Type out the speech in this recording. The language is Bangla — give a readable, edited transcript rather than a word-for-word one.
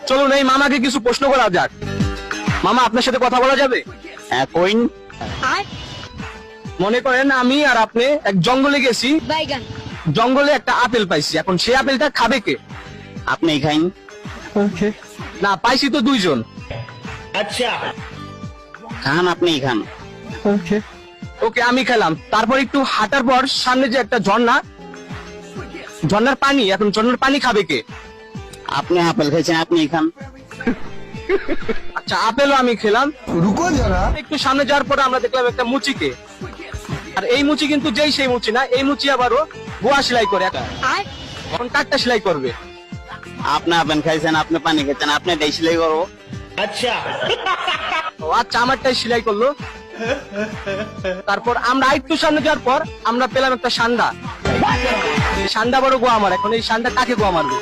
চলুন এই মামাকে কিছু প্রশ্ন করা যাক। মামা, আপনার সাথে কথা বলা যাবে? হ্যাঁ কইন। মনে করেন আমি আর আপনি এক জঙ্গলে গেছি, জঙ্গলে একটা আপেল পাইছি, এখন সেই আপেলটা খাবে কে? আপনি খাইন। না, পাইছি তো দুইজন। খান, আপনি খান। ওকে, আমি খেলাম। তারপর একটু হাঁটার পর সামনে যে একটা ঝর্ণা, ঝর্ণার পানি, এখন ঝর্ণার পানি খাবে কে? আপনি আপেল খাইছেন, আপনি খান। আচ্ছা, আপেলও আমি খেলাম। रुको जरा। একটু সামনে যাওয়ার পরে আমরা দেখলাম একটা মুচিকে, আর এই মুচি কিন্তু যেই সেই মুচি না, এই মুচি আবারও বোয়া সেলাই করে, এখন কাঠটা সেলাই করবে। আপনি আপেল খাইছেন, আপনি পানি খাইছেন, আপনি দেই সেলাই করবো। ও আচ্ছা, আমারটাই সেলাই করলো। তারপর আমরা একটু সামনে যাওয়ার পর আমরা পেলাম একটা সান্ডা। এই সান্ডা বড় গোয়া আমার, এখন এই সান্ডা কাকে গোয়া মারবে?